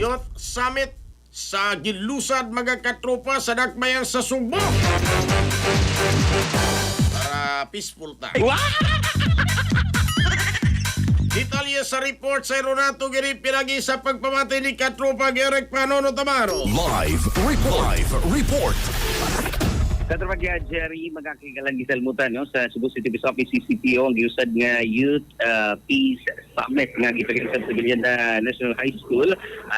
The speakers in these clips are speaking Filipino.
Youth Summit sa gilusad mga katropa sa Dakbayan sa Sugbo. Para peaceful tayo. Detalye sa report sa Ronato Giri pinagi sa pagpamatay ni katropa Gerek Panono Tamaro. Live report. Katrapagya, Jerry, magkakigalang gisalmutan no, sa Cebu City Police Office CCPO ang giusad nga Youth Peace Summit nga gipagkisab sa Gilianda National High School.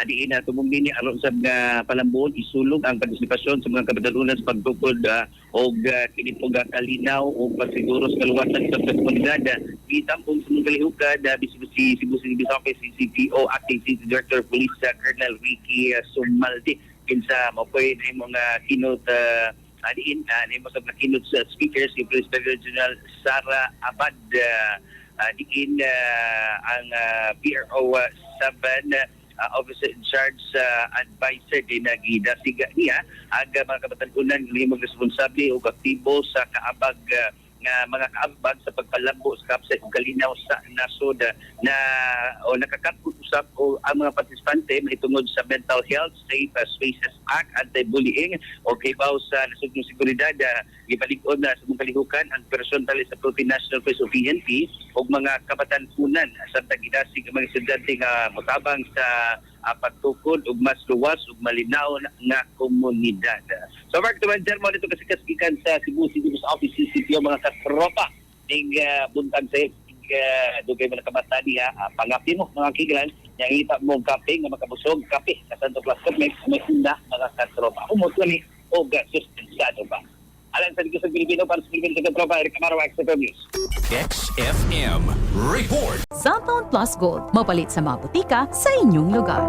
Diin na tumungin ni aron sab nga palambon isulog ang partisipasyon sa mga kabatalunan sa pagtukod og kini po kalinaw o pagsiguro sa kaluwasan sa komunidad. Gitampong sa mga kalihukad si Cebu City Police Office CCPO Acting City Director Police Colonel Ricky Sumaldi kinsa mapoy na mga kinot diin mo sa nakinot sa speaker si Police General Sara Abad diin ang PRO 7 officer in charge advisor din nagidasiga niya ang mga kabatalunan limang responsable o aktibo sa kaabag nga mga kaabag sa pagpalabo sa kapsa ug kalinaw sa nasod na o nakakatag-usap o ang mga partisipante mahitungod sa Mental Health Safe Spaces Act, Anti-Bullying o kibaw sa nasod ng seguridad gipalig-on na sa mga kalihukan ang person tali sa Philippine National Police o PNP o mga kabatalunan sa tagidasig mga estudyante nga motabang sa pagtukod ug mas luwas ug malinaw nga komunidad. So Mark Tumanjer mo dito kasi kasikan sa Cebu City Police Office CCPO mga katropa ning buntag sa dugay mga kabata niya pangapi mo mga kigalan yang ita mo kape nga makabusog kape sa Santo Class Complex may hunda mga katropa umot ni og suspensado ba alang sa sa Pilipino para sa Pilipino sa katropa Eric Amaro XFM News. XFM report. Cellphone Plus Gold, mapalit sa mga butika sa inyong lugar.